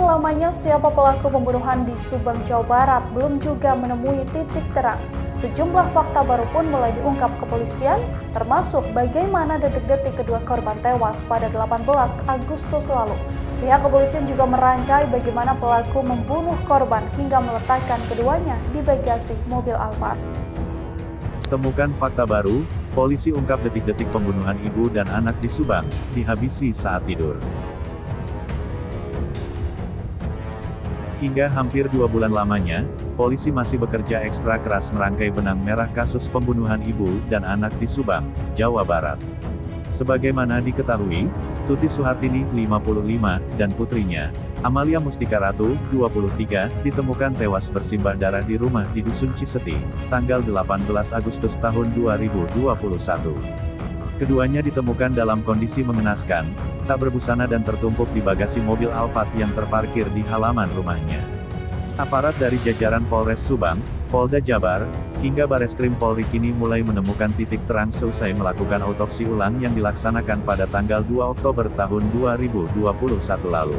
lamanya siapa pelaku pembunuhan di Subang, Jawa Barat belum juga menemui titik terang. Sejumlah fakta baru pun mulai diungkap kepolisian, termasuk bagaimana detik-detik kedua korban tewas pada 18 Agustus lalu. Pihak kepolisian juga merangkai bagaimana pelaku membunuh korban hingga meletakkan keduanya di bagasi mobil Alphard. Temukan fakta baru, polisi ungkap detik-detik pembunuhan ibu dan anak di Subang, dihabisi saat tidur. Hingga hampir 2 bulan lamanya, polisi masih bekerja ekstra keras merangkai benang merah kasus pembunuhan ibu dan anak di Subang, Jawa Barat. Sebagaimana diketahui, Tuti Suhartini, 55, dan putrinya, Amalia Mustika Ratu, 23, ditemukan tewas bersimbah darah di rumah di Dusun Ciseti, tanggal 18 Agustus tahun 2021. Keduanya ditemukan dalam kondisi mengenaskan, tak berbusana dan tertumpuk di bagasi mobil Alphard yang terparkir di halaman rumahnya. Aparat dari jajaran Polres Subang, Polda Jabar, hingga Bareskrim Polri kini mulai menemukan titik terang seusai melakukan autopsi ulang yang dilaksanakan pada tanggal 2 Oktober tahun 2021 lalu.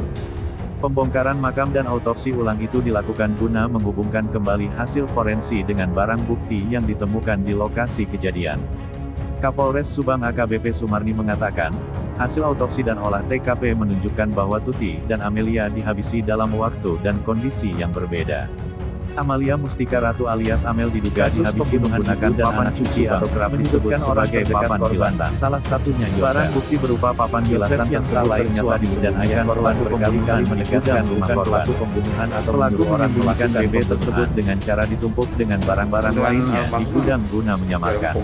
Pembongkaran makam dan autopsi ulang itu dilakukan guna menghubungkan kembali hasil forensi dengan barang bukti yang ditemukan di lokasi kejadian. Kapolres Subang AKBP Sumarni mengatakan, hasil autopsi dan olah TKP menunjukkan bahwa Tuti dan Amelia dihabisi dalam waktu dan kondisi yang berbeda. Amalia Mustika Ratu alias Amel diduga dihabisi menggunakan papan cuci atau kerap disebut sebagai papan bilasan. Salah satunya Yosef. Barang bukti berupa papan bilasan yang tak lain suami dan ayah korban berkali-kali menegaskan bukan pelaku pembunuhan atau pelaku orang melakukan BB tersebut dengan cara ditumpuk dengan barang-barang lainnya di gudang guna menyamarkan.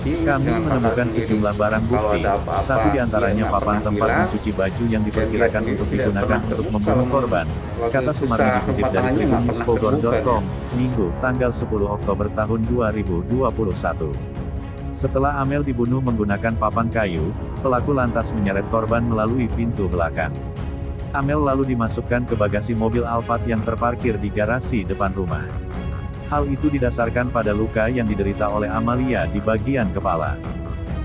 Kami menemukan sejumlah barang bukti, satu diantaranya papan tempat mencuci baju yang diperkirakan untuk digunakan untuk membunuh korban, kata Sumarni dikutip dari tribunnews.bogor.com. Minggu, tanggal 10 Oktober tahun 2021. Setelah Amel dibunuh menggunakan papan kayu, pelaku lantas menyeret korban melalui pintu belakang. Amel lalu dimasukkan ke bagasi mobil Alphard yang terparkir di garasi depan rumah. Hal itu didasarkan pada luka yang diderita oleh Amalia di bagian kepala.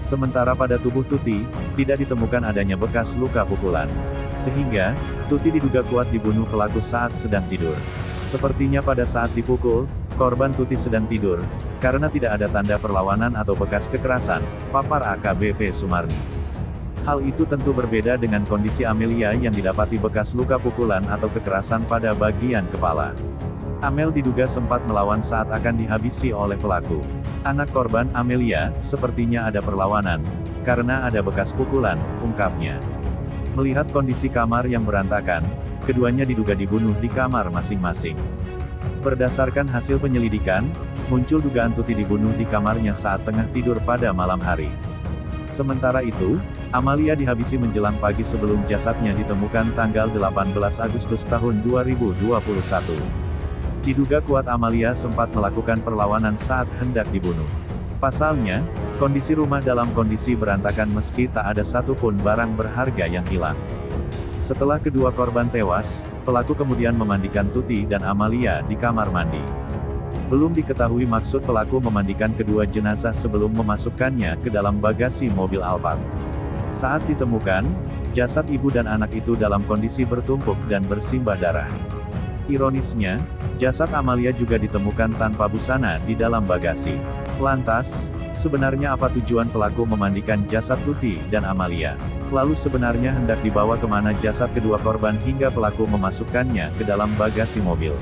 Sementara pada tubuh Tuti, tidak ditemukan adanya bekas luka pukulan. Sehingga, Tuti diduga kuat dibunuh pelaku saat sedang tidur. Sepertinya pada saat dipukul, korban Tuti sedang tidur, karena tidak ada tanda perlawanan atau bekas kekerasan, papar AKBP Sumarni. Hal itu tentu berbeda dengan kondisi Amelia yang didapati bekas luka pukulan atau kekerasan pada bagian kepala. Amel diduga sempat melawan saat akan dihabisi oleh pelaku. Anak korban, Amelia, sepertinya ada perlawanan, karena ada bekas pukulan, ungkapnya. Melihat kondisi kamar yang berantakan, keduanya diduga dibunuh di kamar masing-masing. Berdasarkan hasil penyelidikan, muncul dugaan Tuti dibunuh di kamarnya saat tengah tidur pada malam hari. Sementara itu, Amalia dihabisi menjelang pagi sebelum jasadnya ditemukan tanggal 18 Agustus tahun 2021. Diduga kuat Amalia sempat melakukan perlawanan saat hendak dibunuh. Pasalnya, kondisi rumah dalam kondisi berantakan meski tak ada satupun barang berharga yang hilang. Setelah kedua korban tewas, pelaku kemudian memandikan Tuti dan Amalia di kamar mandi. Belum diketahui maksud pelaku memandikan kedua jenazah sebelum memasukkannya ke dalam bagasi mobil Alphard. Saat ditemukan, jasad ibu dan anak itu dalam kondisi bertumpuk dan bersimbah darah. Ironisnya, jasad Amalia juga ditemukan tanpa busana di dalam bagasi. Lantas, sebenarnya apa tujuan pelaku memandikan jasad Tuti dan Amalia? Lalu sebenarnya hendak dibawa kemana jasad kedua korban hingga pelaku memasukkannya ke dalam bagasi mobil?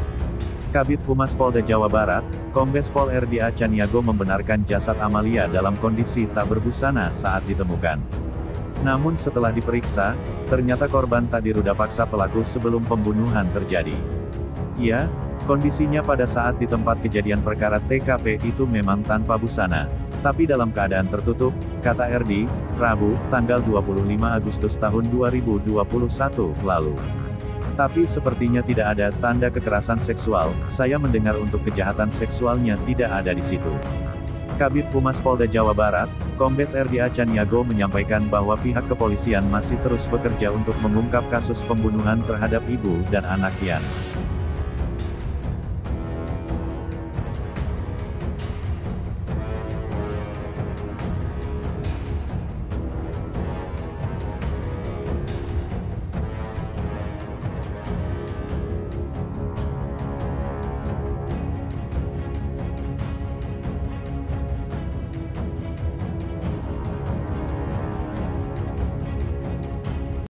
Kabid Humas Polda Jawa Barat, Kombes Pol RDA Caniago membenarkan jasad Amalia dalam kondisi tak berbusana saat ditemukan. Namun setelah diperiksa, ternyata korban tak diruda paksa pelaku sebelum pembunuhan terjadi. Ya, kondisinya pada saat di tempat kejadian perkara TKP itu memang tanpa busana, tapi dalam keadaan tertutup, kata RD, Rabu, tanggal 25 Agustus tahun 2021 lalu. Tapi sepertinya tidak ada tanda kekerasan seksual, saya mendengar untuk kejahatan seksualnya tidak ada di situ. Kabid Humas Polda Jawa Barat, Kombes RDA Caniago menyampaikan bahwa pihak kepolisian masih terus bekerja untuk mengungkap kasus pembunuhan terhadap ibu dan anak Yan.